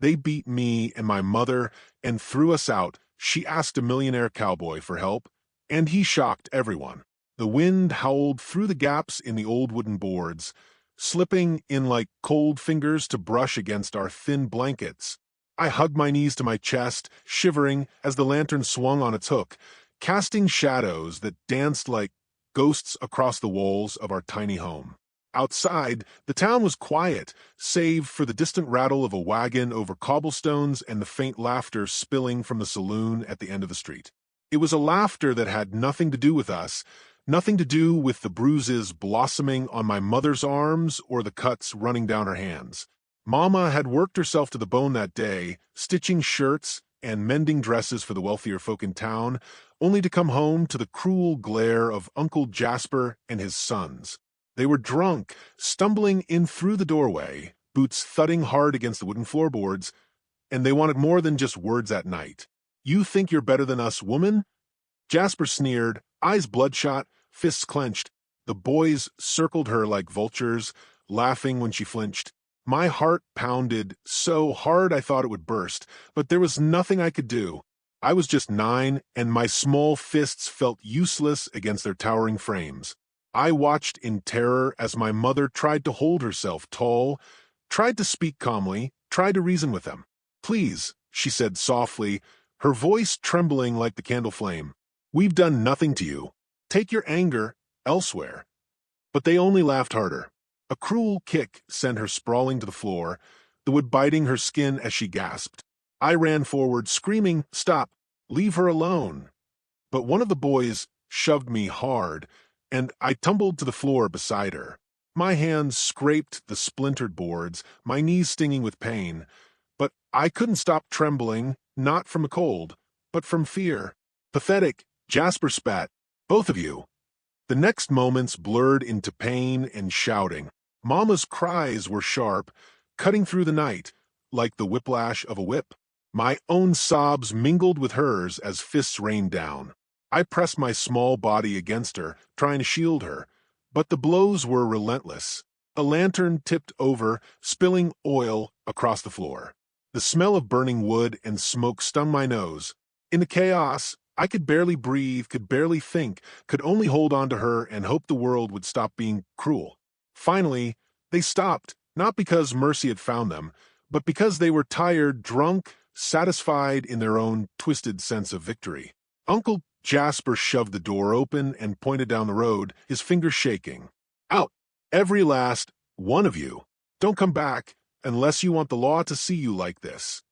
They beat me and my mother and threw us out. She asked a millionaire cowboy for help, and he shocked everyone. The wind howled through the gaps in the old wooden boards, slipping in like cold fingers to brush against our thin blankets. I hugged my knees to my chest, shivering as the lantern swung on its hook, casting shadows that danced like ghosts across the walls of our tiny home. Outside, the town was quiet, save for the distant rattle of a wagon over cobblestones and the faint laughter spilling from the saloon at the end of the street. It was a laughter that had nothing to do with us, nothing to do with the bruises blossoming on my mother's arms or the cuts running down her hands. Mama had worked herself to the bone that day, stitching shirts and mending dresses for the wealthier folk in town, only to come home to the cruel glare of Uncle Jasper and his sons. They were drunk, stumbling in through the doorway, boots thudding hard against the wooden floorboards, and they wanted more than just words at night. "You think you're better than us, woman?" Jasper sneered, eyes bloodshot, fists clenched. The boys circled her like vultures, laughing when she flinched. My heart pounded so hard I thought it would burst, but there was nothing I could do. I was just 9, and my small fists felt useless against their towering frames. I watched in terror as my mother tried to hold herself tall, tried to speak calmly, tried to reason with them. "Please," she said softly, her voice trembling like the candle flame. "We've done nothing to you. Take your anger elsewhere." But they only laughed harder. A cruel kick sent her sprawling to the floor, the wood biting her skin as she gasped. I ran forward, screaming, "Stop! Leave her alone!" But one of the boys shoved me hard, and I tumbled to the floor beside her. My hands scraped the splintered boards, my knees stinging with pain. But I couldn't stop trembling, not from a cold, but from fear. "Pathetic," Jasper spat. "Both of you." The next moments blurred into pain and shouting. Mama's cries were sharp, cutting through the night, like the whiplash of a whip. My own sobs mingled with hers as fists rained down. I pressed my small body against her, trying to shield her, but the blows were relentless. A lantern tipped over, spilling oil across the floor. The smell of burning wood and smoke stung my nose. In the chaos, I could barely breathe, could barely think, could only hold on to her and hope the world would stop being cruel. Finally, they stopped, not because mercy had found them, but because they were tired, drunk, satisfied in their own twisted sense of victory. Uncle Jasper shoved the door open and pointed down the road, his fingers shaking. "Out! Every last one of you! Don't come back unless you want the law to see you like this."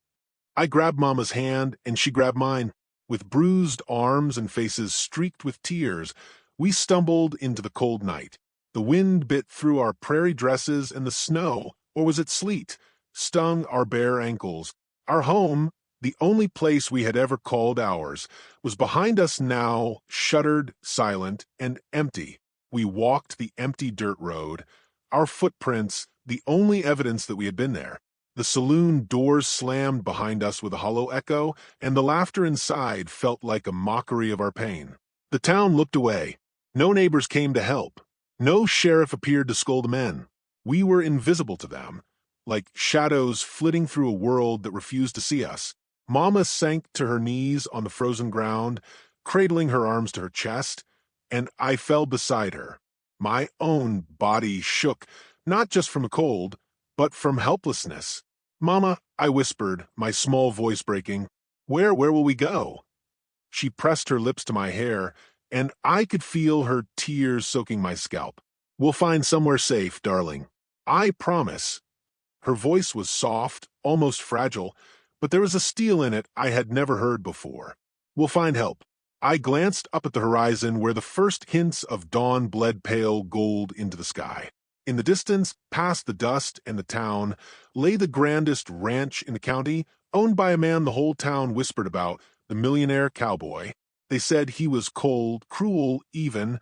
I grabbed Mama's hand, and she grabbed mine. With bruised arms and faces streaked with tears, we stumbled into the cold night. The wind bit through our prairie dresses, and the snow, or was it sleet, stung our bare ankles. Our home, the only place we had ever called ours, was behind us now, shuttered, silent, and empty. We walked the empty dirt road, our footprints the only evidence that we had been there. The saloon doors slammed behind us with a hollow echo, and the laughter inside felt like a mockery of our pain. The town looked away. No neighbors came to help. No sheriff appeared to scold the men. We were invisible to them, like shadows flitting through a world that refused to see us. Mama sank to her knees on the frozen ground, cradling her arms to her chest, and I fell beside her. My own body shook, not just from a cold, but from helplessness. "Mama," I whispered, my small voice breaking, Where will we go?" She pressed her lips to my hair, and I could feel her tears soaking my scalp. "We'll find somewhere safe, darling. I promise." Her voice was soft, almost fragile, but there was a steel in it I had never heard before. "We'll find help." I glanced up at the horizon where the first hints of dawn bled pale gold into the sky. In the distance, past the dust and the town, lay the grandest ranch in the county, owned by a man the whole town whispered about, the Millionaire Cowboy. They said he was cold, cruel even,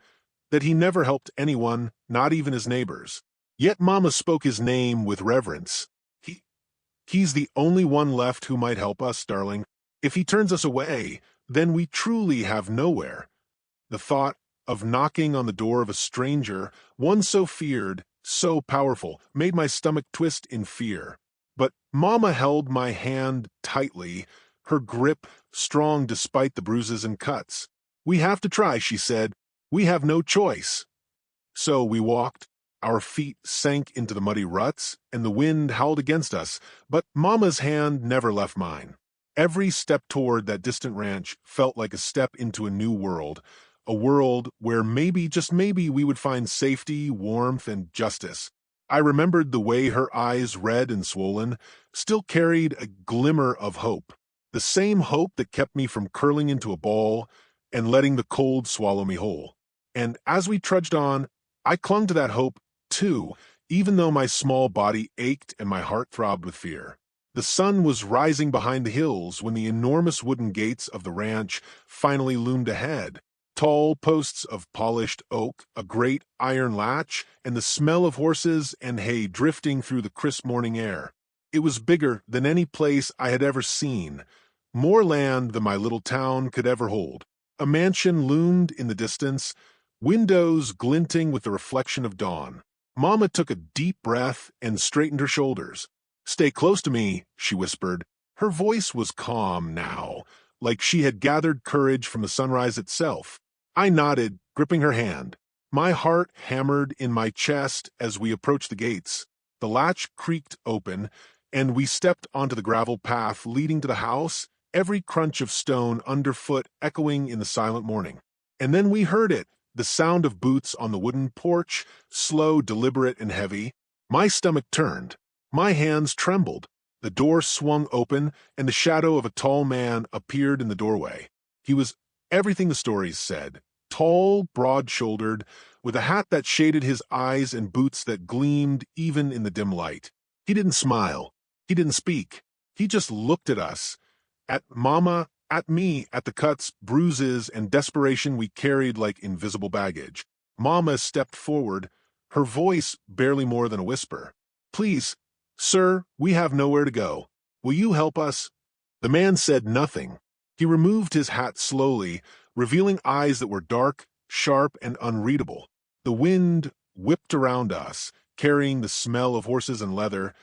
that he never helped anyone, not even his neighbors. Yet Mama spoke his name with reverence. He's the only one left who might help us, darling. If he turns us away, then we truly have nowhere. The thought of knocking on the door of a stranger, one so feared, so powerful, made my stomach twist in fear. But Mama held my hand tightly, her grip strong despite the bruises and cuts. "We have to try," she said. "We have no choice." So we walked. Our feet sank into the muddy ruts, and the wind howled against us, but Mama's hand never left mine. Every step toward that distant ranch felt like a step into a world where maybe, just maybe, we would find safety, warmth, and justice. I remembered the way her eyes, red and swollen, still carried a glimmer of hope, the same hope that kept me from curling into a ball and letting the cold swallow me whole. And as we trudged on, I clung to that hope, too, even though my small body ached and my heart throbbed with fear. The sun was rising behind the hills when the enormous wooden gates of the ranch finally loomed ahead. Tall posts of polished oak, a great iron latch, and the smell of horses and hay drifting through the crisp morning air. It was bigger than any place I had ever seen, more land than my little town could ever hold. A mansion loomed in the distance, windows glinting with the reflection of dawn. Mama took a deep breath and straightened her shoulders. "Stay close to me," she whispered. Her voice was calm now, like she had gathered courage from the sunrise itself. I nodded, gripping her hand. My heart hammered in my chest as we approached the gates. The latch creaked open, and we stepped onto the gravel path leading to the house, every crunch of stone underfoot echoing in the silent morning. And then we heard it, the sound of boots on the wooden porch, slow, deliberate, and heavy. My stomach turned. My hands trembled. The door swung open, and the shadow of a tall man appeared in the doorway. He was everything the stories said. Tall, broad-shouldered, with a hat that shaded his eyes and boots that gleamed even in the dim light. He didn't smile. He didn't speak. He just looked at us, at Mama, at me, at the cuts, bruises, and desperation we carried like invisible baggage. Mama stepped forward, her voice barely more than a whisper. "Please, sir, we have nowhere to go. Will you help us?" The man said nothing. He removed his hat slowly, revealing eyes that were dark, sharp, and unreadable. The wind whipped around us, carrying the smell of horses and leather,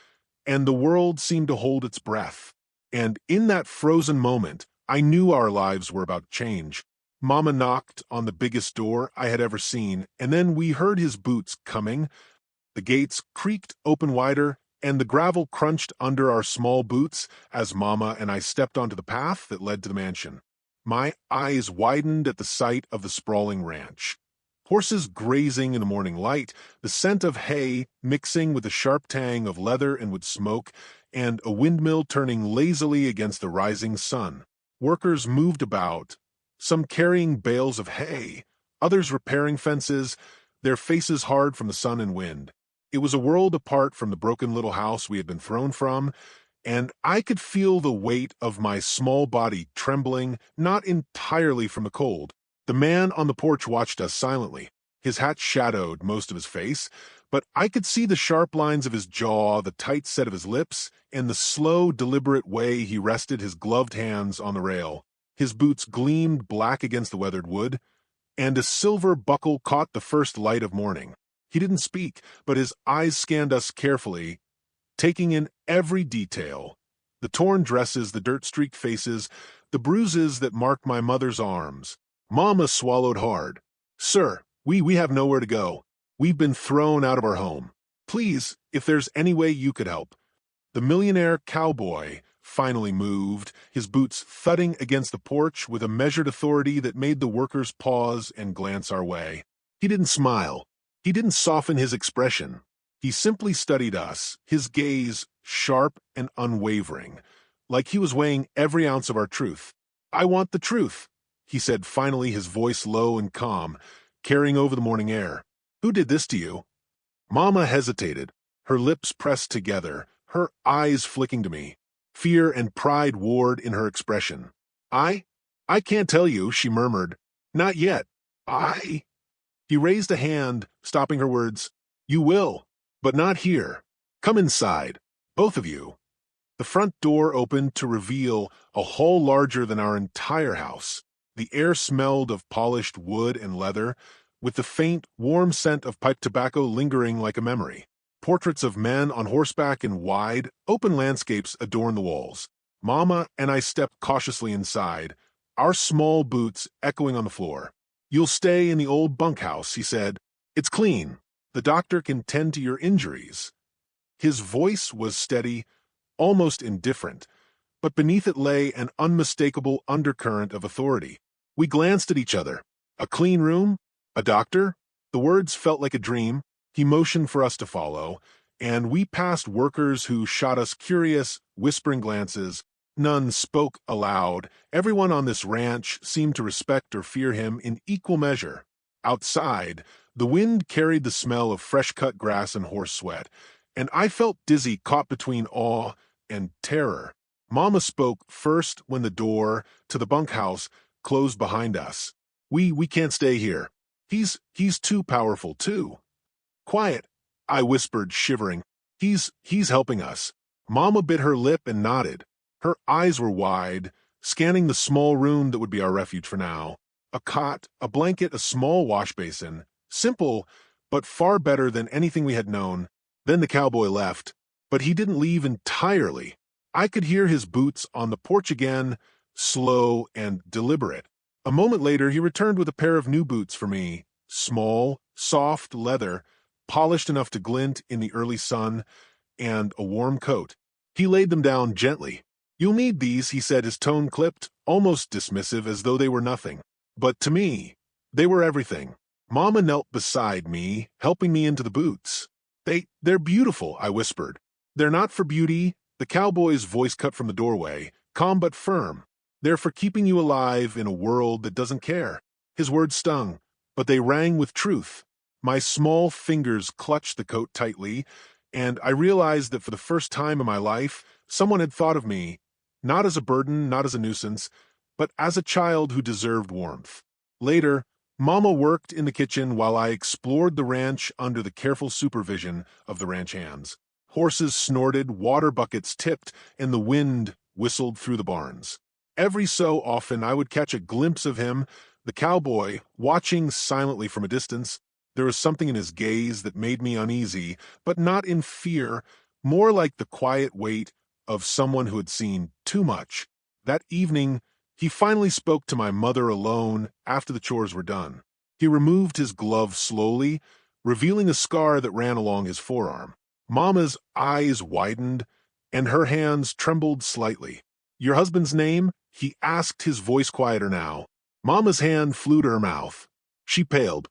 and the world seemed to hold its breath. And in that frozen moment, I knew our lives were about to change. Mama knocked on the biggest door I had ever seen, and then we heard his boots coming. The gates creaked open wider, and the gravel crunched under our small boots as Mama and I stepped onto the path that led to the mansion. My eyes widened at the sight of the sprawling ranch. Horses grazing in the morning light, the scent of hay mixing with the sharp tang of leather and wood smoke, and a windmill turning lazily against the rising sun. Workers moved about, some carrying bales of hay, others repairing fences, their faces hard from the sun and wind. It was a world apart from the broken little house we had been thrown from, and I could feel the weight of my small body trembling, not entirely from the cold. The man on the porch watched us silently. His hat shadowed most of his face, but I could see the sharp lines of his jaw, the tight set of his lips, and the slow, deliberate way he rested his gloved hands on the rail. His boots gleamed black against the weathered wood, and a silver buckle caught the first light of morning. He didn't speak, but his eyes scanned us carefully, taking in every detail. The torn dresses, the dirt-streaked faces, the bruises that marked my mother's arms. Mama swallowed hard. "Sir, we have nowhere to go. We've been thrown out of our home. Please, if there's any way you could help." The Millionaire Cowboy finally moved, his boots thudding against the porch with a measured authority that made the workers pause and glance our way. He didn't smile. He didn't soften his expression. He simply studied us, his gaze sharp and unwavering, like he was weighing every ounce of our truth. "I want the truth," he said finally, his voice low and calm, carrying over the morning air. "Who did this to you?" Mama hesitated, her lips pressed together, her eyes flicking to me. Fear and pride warred in her expression. I can't tell you," she murmured. "Not yet. He raised a hand, stopping her words. "You will, but not here. Come inside, both of you." The front door opened to reveal a hall larger than our entire house. The air smelled of polished wood and leather, with the faint, warm scent of pipe tobacco lingering like a memory. Portraits of men on horseback in wide, open landscapes adorn the walls. Mama and I stepped cautiously inside, our small boots echoing on the floor. "You'll stay in the old bunkhouse," he said. "It's clean. The doctor can tend to your injuries." His voice was steady, almost indifferent, but beneath it lay an unmistakable undercurrent of authority. We glanced at each other. A clean room? A doctor? The words felt like a dream. He motioned for us to follow, and we passed workers who shot us curious, whispering glances. None spoke aloud. Everyone on this ranch seemed to respect or fear him in equal measure. Outside, the wind carried the smell of fresh-cut grass and horse sweat, and I felt dizzy, caught between awe and terror. Mama spoke first when the door to the bunkhouse closed behind us. We can't stay here. He's too powerful, too." "Quiet," I whispered, shivering. He's helping us." Mama bit her lip and nodded. Her eyes were wide, scanning the small room that would be our refuge for now. A cot, a blanket, a small wash basin. Simple, but far better than anything we had known. Then the cowboy left, but he didn't leave entirely. I could hear his boots on the porch again, slow and deliberate. A moment later, he returned with a pair of new boots for me. Small, soft leather, polished enough to glint in the early sun, and a warm coat. He laid them down gently. "You'll need these," he said, his tone clipped, almost dismissive, as though they were nothing. But to me, they were everything. Mama knelt beside me, helping me into the boots. They're beautiful," I whispered. "They're not for beauty," the cowboy's voice cut from the doorway, calm but firm. "They're for keeping you alive in a world that doesn't care." His words stung, but they rang with truth. My small fingers clutched the coat tightly, and I realized that for the first time in my life, someone had thought of me, not as a burden, not as a nuisance, but as a child who deserved warmth. Later, Mama worked in the kitchen while I explored the ranch under the careful supervision of the ranch hands. Horses snorted, water buckets tipped, and the wind whistled through the barns. Every so often I would catch a glimpse of him, the cowboy, watching silently from a distance. There was something in his gaze that made me uneasy, but not in fear, more like the quiet weight of someone who had seen too much. That evening, he finally spoke to my mother alone after the chores were done. He removed his glove slowly, revealing a scar that ran along his forearm. Mama's eyes widened, and her hands trembled slightly. "Your husband's name?" he asked, his voice quieter now. Mama's hand flew to her mouth. She paled.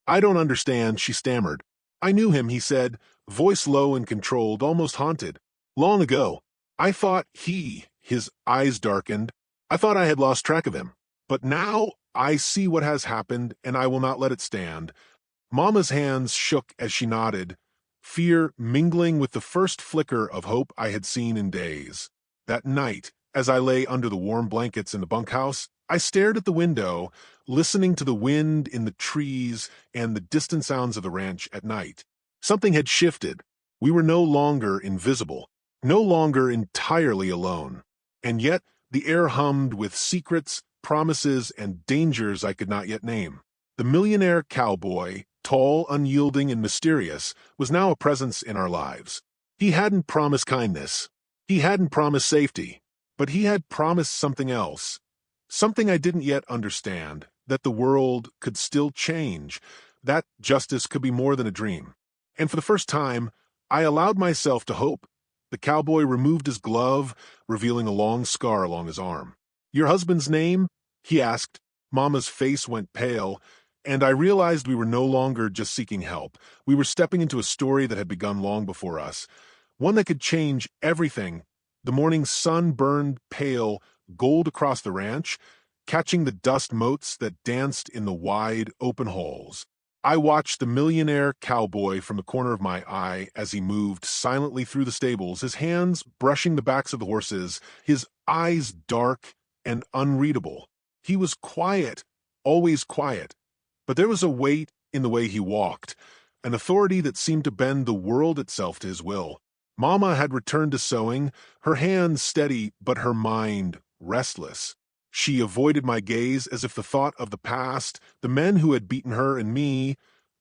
I don't understand," she stammered. "I knew him," he said, voice low and controlled, almost haunted. "Long ago. I thought his eyes darkened. I thought I had lost track of him. But now I see what has happened, and I will not let it stand." Mama's hands shook as she nodded, fear mingling with the first flicker of hope I had seen in days. That night, as I lay under the warm blankets in the bunkhouse, I stared at the window, listening to the wind in the trees and the distant sounds of the ranch at night. Something had shifted. We were no longer invisible, no longer entirely alone. And yet, the air hummed with secrets, promises, and dangers I could not yet name. The millionaire cowboy, tall, unyielding, and mysterious, was now a presence in our lives. He hadn't promised kindness. He hadn't promised safety. But he had promised something else. Something I didn't yet understand, that the world could still change, that justice could be more than a dream. And for the first time, I allowed myself to hope. The cowboy removed his glove, revealing a long scar along his arm. "Your husband's name?" he asked. Mama's face went pale, and I realized we were no longer just seeking help. We were stepping into a story that had begun long before us, one that could change everything. The morning sun burned pale, gold across the ranch, catching the dust motes that danced in the wide, open halls. I watched the millionaire cowboy from the corner of my eye as he moved silently through the stables, his hands brushing the backs of the horses, his eyes dark and unreadable. He was quiet, always quiet, but there was a weight in the way he walked, an authority that seemed to bend the world itself to his will. Mama had returned to sewing, her hands steady but her mind restless. She avoided my gaze as if the thought of the past, the men who had beaten her and me,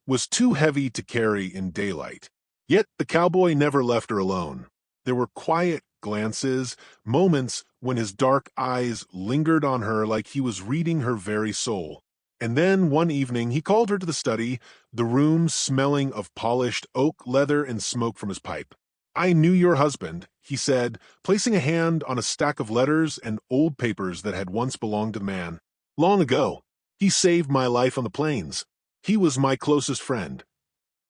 was too heavy to carry in daylight. Yet the cowboy never left her alone. There were quiet glances, moments when his dark eyes lingered on her like he was reading her very soul. And then one evening he called her to the study, the room smelling of polished oak leather and smoke from his pipe. "I knew your husband," he said, placing a hand on a stack of letters and old papers that had once belonged to the man. "Long ago. He saved my life on the plains. He was my closest friend."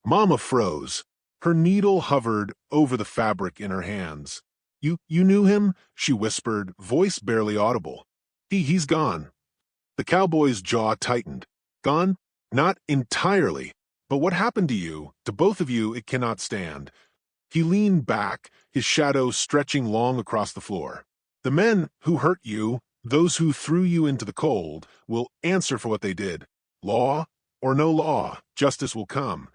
Mama froze. Her needle hovered over the fabric in her hands. You knew him?" she whispered, voice barely audible. He's gone." The cowboy's jaw tightened. "Gone? Not entirely. But what happened to you, to both of you, it cannot stand." He leaned back, his shadow stretching long across the floor. "The men who hurt you, those who threw you into the cold, will answer for what they did. Law or no law, justice will come."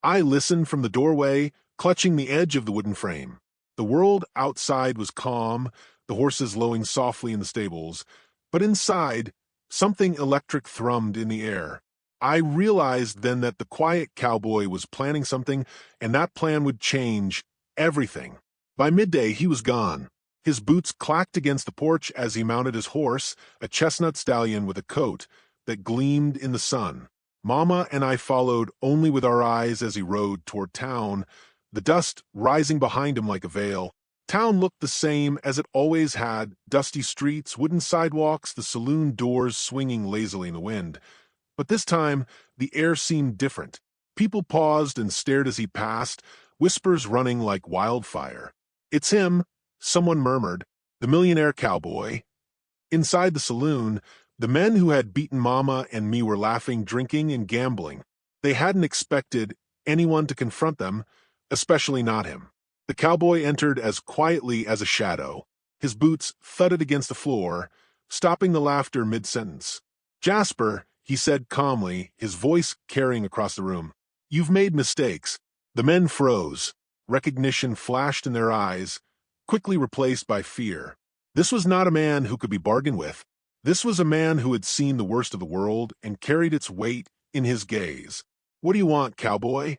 I listened from the doorway, clutching the edge of the wooden frame. The world outside was calm, the horses lowing softly in the stables, but inside, something electric thrummed in the air. I realized then that the quiet cowboy was planning something, and that plan would change everything. By midday, he was gone. His boots clacked against the porch as he mounted his horse, a chestnut stallion with a coat that gleamed in the sun. Mama and I followed only with our eyes as he rode toward town, the dust rising behind him like a veil. Town looked the same as it always had, dusty streets, wooden sidewalks, the saloon doors swinging lazily in the wind. But this time, the air seemed different. People paused and stared as he passed, whispers running like wildfire. "It's him," someone murmured, "the millionaire cowboy." Inside the saloon, the men who had beaten Mama and me were laughing, drinking, and gambling. They hadn't expected anyone to confront them, especially not him. The cowboy entered as quietly as a shadow. His boots thudded against the floor, stopping the laughter mid-sentence. "Jasper," he said calmly, his voice carrying across the room, "you've made mistakes." The men froze. Recognition flashed in their eyes, quickly replaced by fear. This was not a man who could be bargained with. This was a man who had seen the worst of the world and carried its weight in his gaze. "What do you want, cowboy?"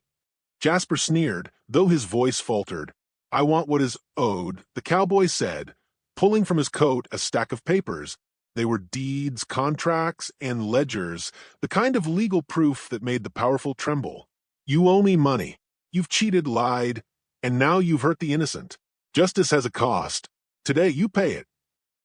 Jasper sneered, though his voice faltered. "I want what is owed," the cowboy said, pulling from his coat a stack of papers. They were deeds, contracts, and ledgers, the kind of legal proof that made the powerful tremble. "You owe me money. You've cheated, lied, and now you've hurt the innocent. Justice has a cost. Today you pay it."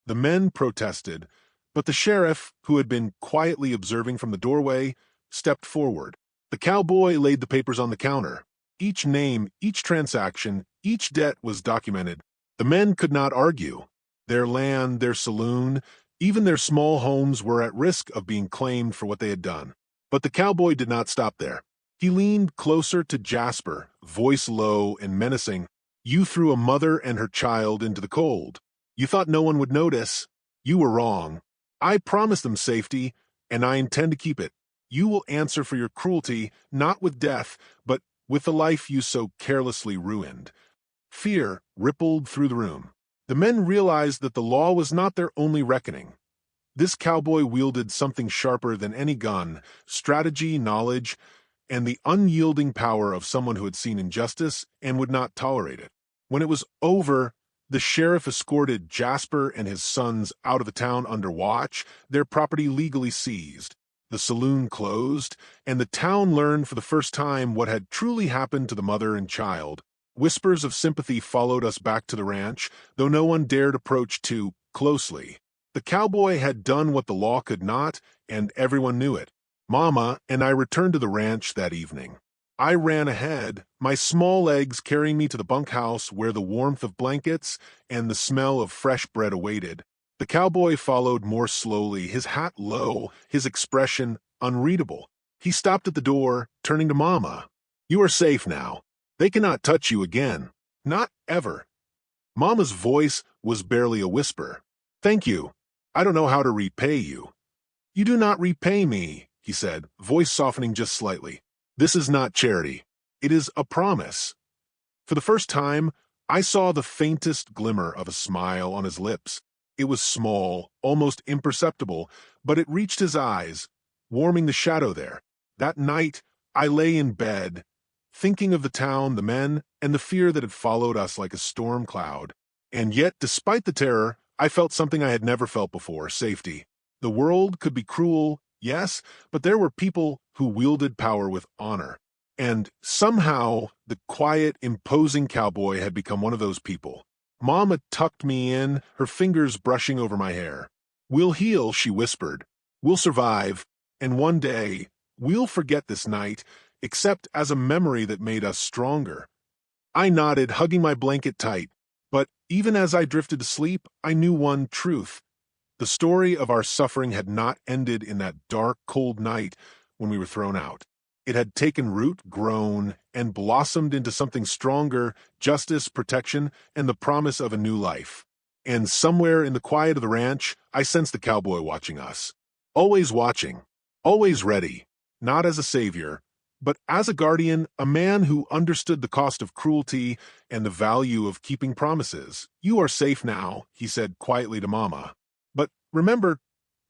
The men protested, but the sheriff, who had been quietly observing from the doorway, stepped forward. The cowboy laid the papers on the counter. Each name, each transaction, each debt was documented. The men could not argue. Their land, their saloon, even their small homes were at risk of being claimed for what they had done. But the cowboy did not stop there. He leaned closer to Jasper, voice low and menacing. "You threw a mother and her child into the cold. You thought no one would notice. You were wrong. I promised them safety, and I intend to keep it. You will answer for your cruelty, not with death, but with the life you so carelessly ruined." Fear rippled through the room. The men realized that the law was not their only reckoning. This cowboy wielded something sharper than any gun: strategy, knowledge, and the unyielding power of someone who had seen injustice and would not tolerate it. When it was over, the sheriff escorted Jasper and his sons out of the town under watch, their property legally seized. The saloon closed, and the town learned for the first time what had truly happened to the mother and child. Whispers of sympathy followed us back to the ranch, though no one dared approach too closely. The cowboy had done what the law could not, and everyone knew it. Mama and I returned to the ranch that evening. I ran ahead, my small legs carrying me to the bunkhouse where the warmth of blankets and the smell of fresh bread awaited. The cowboy followed more slowly, his hat low, his expression unreadable. He stopped at the door, turning to Mama. "You are safe now. They cannot touch you again. Not ever." Mama's voice was barely a whisper. "Thank you. I don't know how to repay you." "You do not repay me," he said, voice softening just slightly. "This is not charity. It is a promise." For the first time, I saw the faintest glimmer of a smile on his lips. It was small, almost imperceptible, but it reached his eyes, warming the shadow there. That night, I lay in bed, thinking of the town, the men, and the fear that had followed us like a storm cloud. And yet, despite the terror, I felt something I had never felt before: safety. The world could be cruel, yes, but there were people who wielded power with honor. And somehow, the quiet, imposing cowboy had become one of those people. Mama tucked me in, her fingers brushing over my hair. "We'll heal," she whispered. "We'll survive. And one day, we'll forget this night, except as a memory that made us stronger." I nodded, hugging my blanket tight. But even as I drifted to sleep, I knew one truth. The story of our suffering had not ended in that dark, cold night when we were thrown out. It had taken root, grown, and blossomed into something stronger: justice, protection, and the promise of a new life. And somewhere in the quiet of the ranch, I sensed the cowboy watching us. Always watching, always ready, not as a savior, but as a guardian, a man who understood the cost of cruelty and the value of keeping promises. "You are safe now," he said quietly to Mama. "But remember,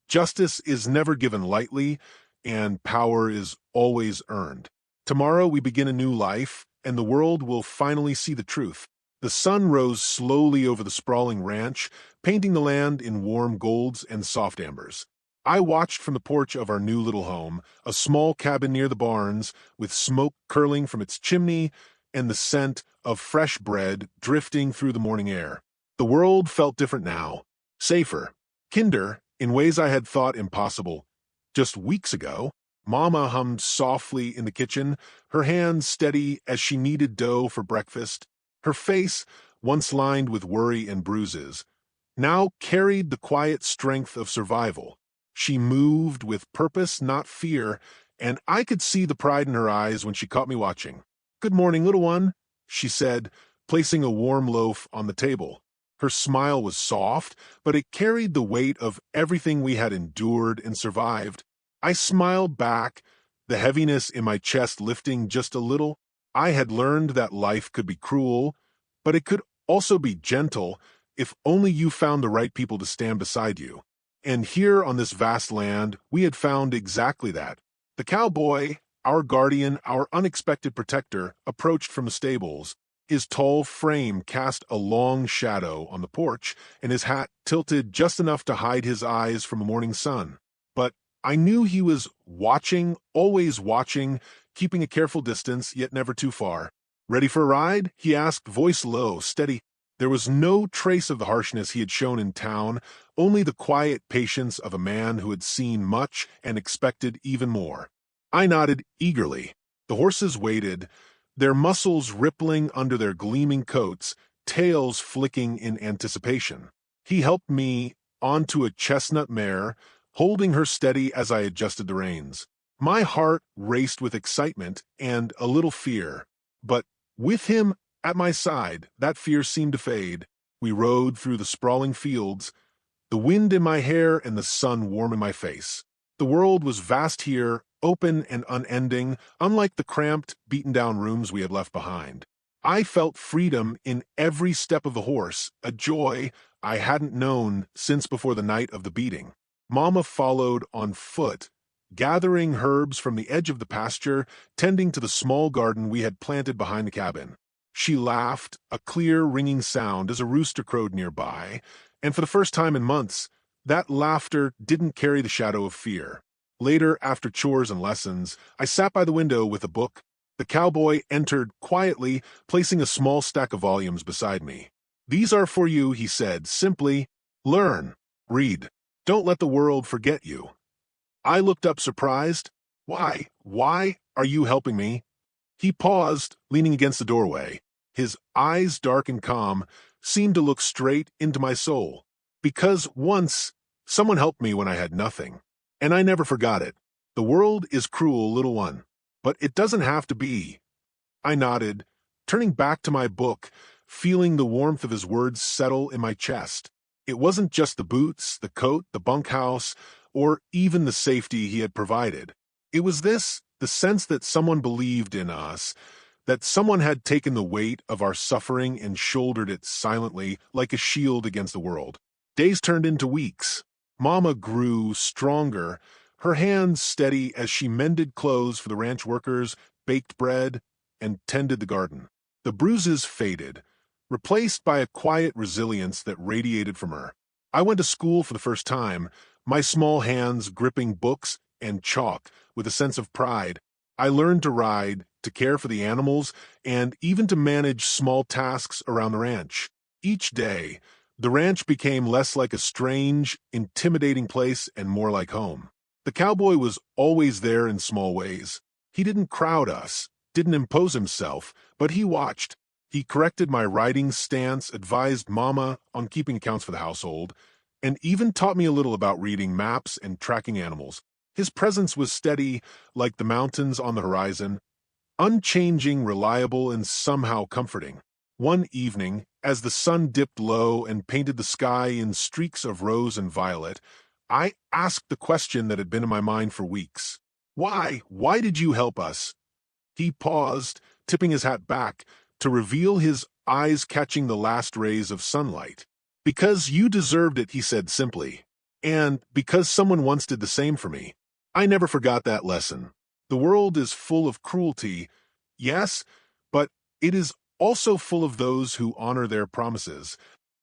justice is never given lightly, and power is always earned. Tomorrow we begin a new life, and the world will finally see the truth." The sun rose slowly over the sprawling ranch, painting the land in warm golds and soft ambers. I watched from the porch of our new little home, a small cabin near the barns, with smoke curling from its chimney and the scent of fresh bread drifting through the morning air. The world felt different now, safer, kinder, in ways I had thought impossible just weeks ago. Mama hummed softly in the kitchen, her hands steady as she kneaded dough for breakfast. Her face, once lined with worry and bruises, now carried the quiet strength of survival. She moved with purpose, not fear, and I could see the pride in her eyes when she caught me watching. "Good morning, little one," she said, placing a warm loaf on the table. Her smile was soft, but it carried the weight of everything we had endured and survived. I smiled back, the heaviness in my chest lifting just a little. I had learned that life could be cruel, but it could also be gentle if only you found the right people to stand beside you. And here on this vast land, we had found exactly that. The cowboy, our guardian, our unexpected protector, approached from the stables. His tall frame cast a long shadow on the porch, and his hat tilted just enough to hide his eyes from the morning sun. But I knew he was watching, always watching, keeping a careful distance, yet never too far. "Ready for a ride?" he asked, voice low, steady. There was no trace of the harshness he had shown in town, only the quiet patience of a man who had seen much and expected even more. I nodded eagerly. The horses waited, their muscles rippling under their gleaming coats, tails flicking in anticipation. He helped me onto a chestnut mare, holding her steady as I adjusted the reins. My heart raced with excitement and a little fear, but with him at my side, that fear seemed to fade. We rode through the sprawling fields, the wind in my hair and the sun warm in my face. The world was vast here, open and unending, unlike the cramped, beaten-down rooms we had left behind. I felt freedom in every step of the horse, a joy I hadn't known since before the night of the beating. Mama followed on foot, gathering herbs from the edge of the pasture, tending to the small garden we had planted behind the cabin. She laughed, a clear, ringing sound as a rooster crowed nearby, and for the first time in months, that laughter didn't carry the shadow of fear. Later, after chores and lessons, I sat by the window with a book. The cowboy entered quietly, placing a small stack of volumes beside me. "These are for you," he said, simply. "Learn, read. Don't let the world forget you." I looked up surprised. Why are you helping me?" He paused, leaning against the doorway. His eyes, dark and calm, seemed to look straight into my soul. "Because once, someone helped me when I had nothing, and I never forgot it. The world is cruel, little one, but it doesn't have to be." I nodded, turning back to my book, feeling the warmth of his words settle in my chest. It wasn't just the boots, the coat, the bunkhouse, or even the safety he had provided. It was this, the sense that someone believed in us, that someone had taken the weight of our suffering and shouldered it silently like a shield against the world. Days turned into weeks. Mama grew stronger, her hands steady as she mended clothes for the ranch workers, baked bread, and tended the garden. The bruises faded, replaced by a quiet resilience that radiated from her. I went to school for the first time, my small hands gripping books and chalk with a sense of pride. I learned to ride, to care for the animals, and even to manage small tasks around the ranch. Each day, the ranch became less like a strange, intimidating place and more like home. The cowboy was always there in small ways. He didn't crowd us, didn't impose himself, but he watched. He corrected my riding stance, advised Mama on keeping accounts for the household, and even taught me a little about reading maps and tracking animals. His presence was steady, like the mountains on the horizon, unchanging, reliable, and somehow comforting. One evening, as the sun dipped low and painted the sky in streaks of rose and violet, I asked the question that had been in my mind for weeks. Why? Why did you help us? He paused, tipping his hat back, to reveal his eyes catching the last rays of sunlight. Because you deserved it, he said simply. And because someone once did the same for me. I never forgot that lesson. The world is full of cruelty, yes, but it is also full of those who honor their promises.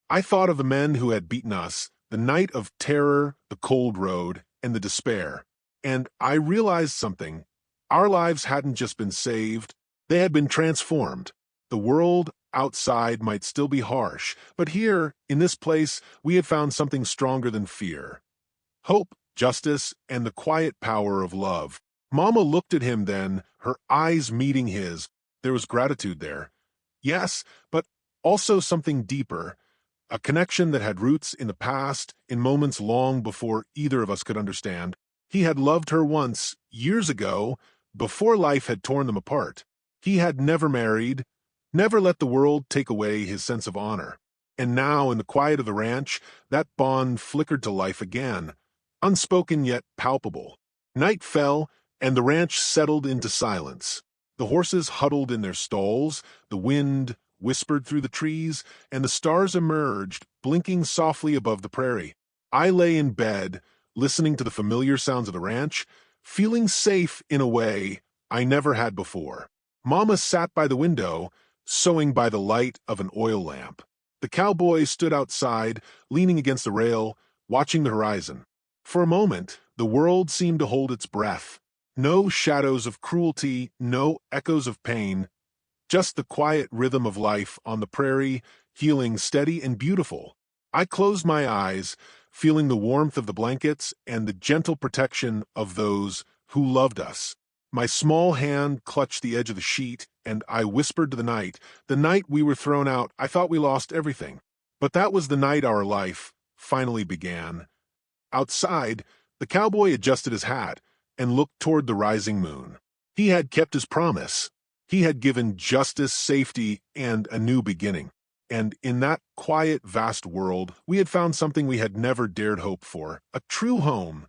I thought of the men who had beaten us, the night of terror, the cold road, and the despair. And I realized something. Our lives hadn't just been saved, they had been transformed. The world outside might still be harsh, but here, in this place, we had found something stronger than fear. Hope, justice, and the quiet power of love. Mama looked at him then, her eyes meeting his. There was gratitude there. Yes, but also something deeper. A connection that had roots in the past, in moments long before either of us could understand. He had loved her once, years ago, before life had torn them apart. He had never married, never let the world take away his sense of honor. And now, in the quiet of the ranch, that bond flickered to life again, unspoken yet palpable. Night fell, and the ranch settled into silence. The horses huddled in their stalls, the wind whispered through the trees, and the stars emerged, blinking softly above the prairie. I lay in bed, listening to the familiar sounds of the ranch, feeling safe in a way I never had before. Mama sat by the window, sewing by the light of an oil lamp. The cowboy stood outside, leaning against the rail, watching the horizon. For a moment, the world seemed to hold its breath. No shadows of cruelty, no echoes of pain, just the quiet rhythm of life on the prairie, healing steady and beautiful. I closed my eyes, feeling the warmth of the blankets and the gentle protection of those who loved us. My small hand clutched the edge of the sheet, and I whispered to the night we were thrown out, I thought we lost everything. But that was the night our life finally began. Outside, the cowboy adjusted his hat and looked toward the rising moon. He had kept his promise. He had given justice, safety, and a new beginning. And in that quiet, vast world, we had found something we had never dared hope for, a true home.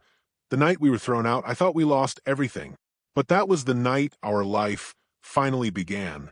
The night we were thrown out, I thought we lost everything. But that was the night our life finally began.